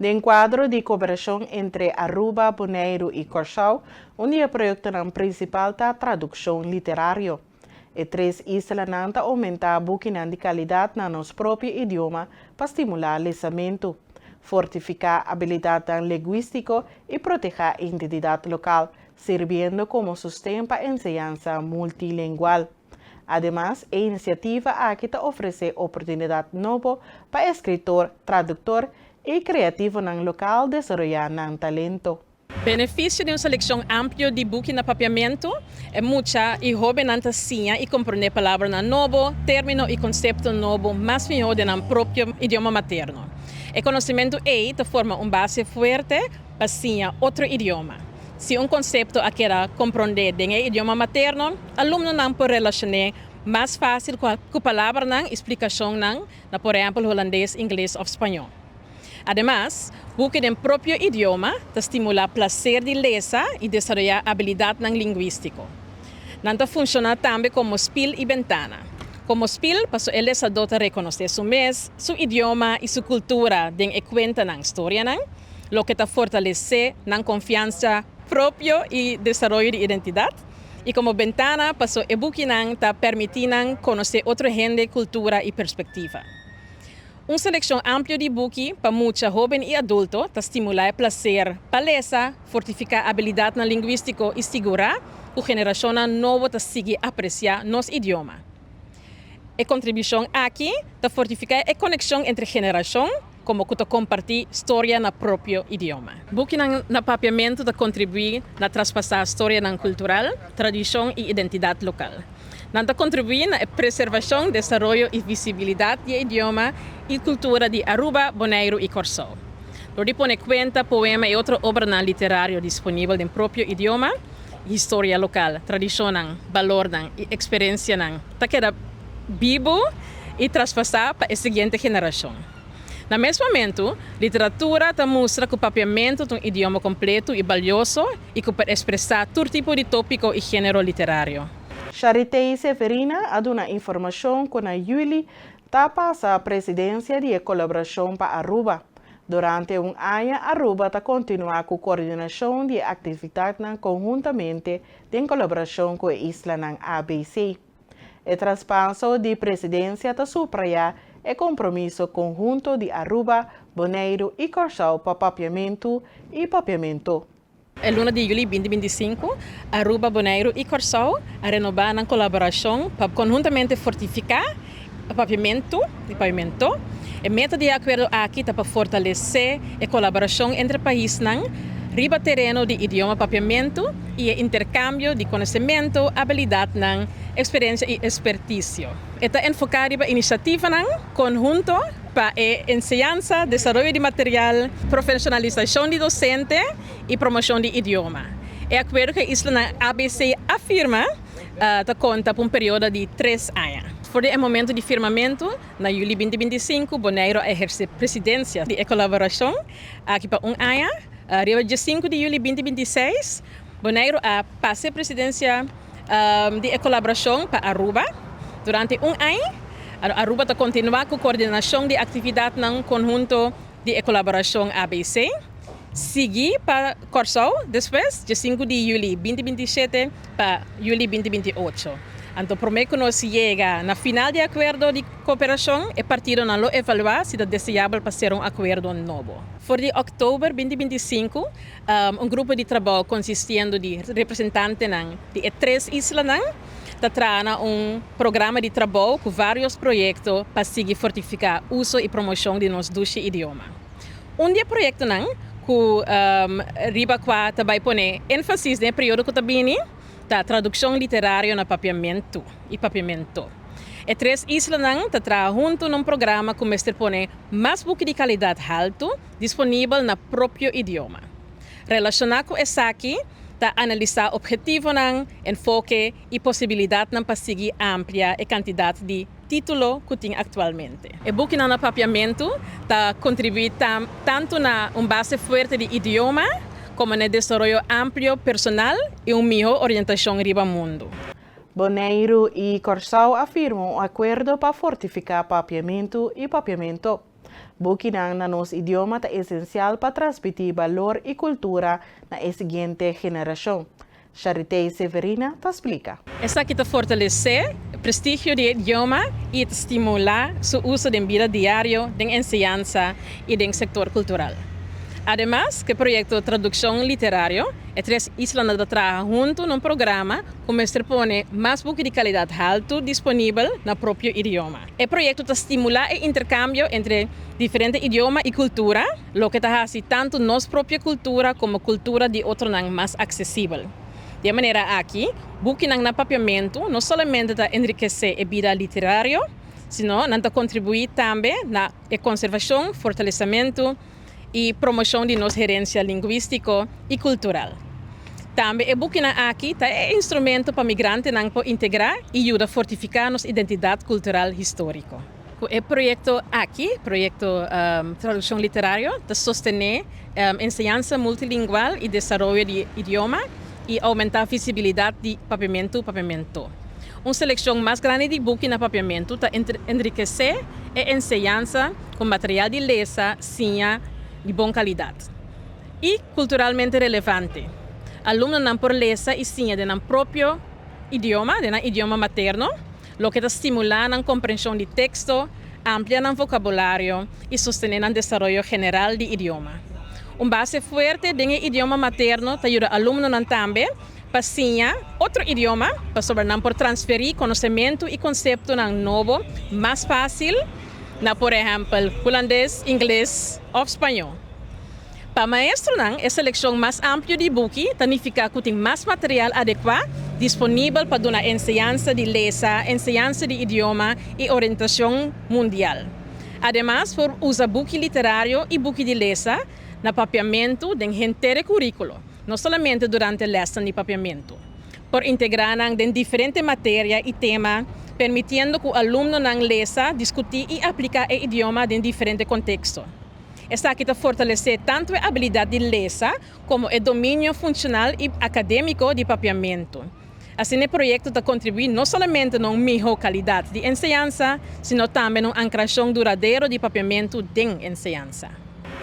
de enquadro de cooperação entre Aruba, Bonaire e Curaçao, onde o projeto principal está tradução literária. E 3 islas não aumentar a búsqueda de qualidade no nosso próprio idioma para estimular o lançamento, fortificar a habilidade linguística e proteger a identidade local, servindo como sustento para a enseñanza multilingual. Además, a iniciativa aqui oferece oportunidade nova para escritor, tradutor e criativo no local desenvolver talento. Benefício de uma seleção ampla de buques de papiamento é muita e jovem fantasia e compreender palavras novo, termino e conceito novo, mais melhor do nosso próprio idioma materno. O conhecimento te forma base forte para ensinar outro idioma. Se conceito quer compreender em idioma materno, aluno não pode relacionar mais fácil com palavras e explicação por exemplo, holandês, inglês ou espanhol. Además, buscar em próprio idioma estimula o prazer de ler e desenvolver habilidade linguística. Não funciona também como espelho e ventana. Como espelho, o lesador reconhecer seu mês, seu idioma e sua cultura de conta na história, o que fortalece a confiança própria e desenvolvimento de identidade. E como ventana, o e-book permite conhecer outra gente, cultura e perspectiva. Uma seleção ampla de buques para muitos jovens e adultos estimula o prazer para ler, fortificar a habilidade linguística e segurar que a geração nova siga apreciar nosso idioma. A contribuição aqui fortifica a conexão entre gerações, como compartilhar história no próprio idioma. Buques no papiamento contribui a traspassar a história cultural, tradição e identidade local. Nanta contribui na preservação, desenvolvimento e visibilidade do idioma e cultura de Aruba, Bonaire e Curaçao. Lodi põe conta, poema e outra obra literária disponível no próprio idioma, história local, tradição, valor e experiência tá queda vivo e traspassar para a seguinte geração. No mesmo momento, literatura mostra que o papiamento é um idioma completo e valioso e que pode expressar todo tipo de tópico e gênero literário. Charité Severina aduna informação que na Yuli passa a presidência de colaboração para Aruba. Durante ano, Aruba continua com a coordenação de atividades conjuntamente em colaboração com a isla ABC. O traspasso de presidência subraia o compromisso conjunto de Aruba, Bonaire e Curaçao para papiamento e papiamento. El 1 de julho de 2025, Aruba, Bonaire e Curaçao renovar a colaboração para conjuntamente fortificar o papiamento. A meta de acordo aqui para fortalecer a colaboração entre países riba terreno de idioma papiamento e intercâmbio de conhecimento, habilidade, experiência e expertise. Está enfocado para iniciativa conjunto para a enseñanza, desenvolvimento de material, profissionalização de docente e promoção de idioma. É acordo que a isla ABC afirma conta por período de 3 anos. Por o momento de firmamento, na julho de 2025, Bonaire exerce presidência de colaboração aqui para 1 ano. Arriba dia 5 de julho de 2026, Bonaire passa a presidência de colaboração para Aruba. Durante 1 ano, Aruba continua com a coordenação de atividades no conjunto de colaboração ABC. Seguir para Curaçao, depois, dia 5 de julho de 2027 para julho de 2028. Então, prometo que nós chega na final de acordo de cooperação e partido não evaluar se é desejável para ser acordo novo. For de outubro de 2025, grupo de trabalho consistindo de representantes de 3 islas trará programa de trabalho com vários projetos para seguir fortificar o uso e promoção de nosso dois idiomas. De projeto que riba qua também põe ênfase no período que está da tradução literária no papiamento e papiamento. E 3 islas está junto num programa que mestre põe mais buque de qualidade alto disponível no próprio idioma. Relacionado com essa aqui, está analisar objetivo, enfoque e possibilidade para seguir amplia e quantidade de título que tem atualmente. O buque no papiamento está contribui tanto na base forte de idioma como no desenvolvimento amplo personal e melhor orientação riba mundo. Bonaire e Curaçao afirmam um acordo para fortificar papiamento e papiamento. Bukinang na nos idioma ta essencial para transmitir valor e cultura na seguinte geração. Charité Severina te explica. Esta aqui fortalecer o prestígio do idioma e estimular seu uso em vida diária, em enseñanza e em setor cultural. Además, que o projeto Tradução Literário é três islas que trabalham junto num programa como se põe mais buque de qualidade alta disponível no próprio idioma. O projeto estimula o intercâmbio entre diferentes idiomas e cultura, o que faz tanto nossa própria cultura como cultura de outro mais acessível. De maneira aqui, buque no papiamento não somente enriquecer a vida literária, sino que contribui também na conservação, fortalecimento e promoção de nossa herência linguística e cultural. Também o buque aqui é instrumento para migrantes integrar e ajuda a fortificar nossa identidade cultural histórica. O projeto aqui, projeto Tradução Literária, sustém enseñanza multilingual e desenvolvimento de idioma e aumentar a visibilidade de papiamento. Uma seleção mais grande de buques na papiamento enriquecer a enseñanza com material de lesa, senha de boa qualidade e culturalmente relevante. Alunos não por lesa e senha de próprio idioma, idioma materno, o que estimula a compreensão de texto, amplia o vocabulário e sustém o desenvolvimento geral do idioma. Base forte do idioma materno ajuda alunos também para senha outro idioma, para por transferir conhecimento e conceito novo mais fácil, por exemplo, holandês, inglês ou espanhol. Para maestro, a seleção mais ampla de buques significa que tem mais material adequado disponível para dar enseñanza de lesa, enseñanza de idioma e orientação mundial. Además, por usar buque literário e buque de lesa no papiamento do inteiro currículo, não somente durante a lesson de papiamento, por integrar em diferentes matérias e temas, permitindo que o aluno lesa, discutir e aplicar o idioma em diferentes contextos. Esta aqui fortalece tanto a habilidade de lesa como o domínio funcional e acadêmico de papiamento. Assim, o projeto contribui não somente a uma melhor qualidade de enseñanza, sino também a uma ancração duradoura de papiamento de enseñanza.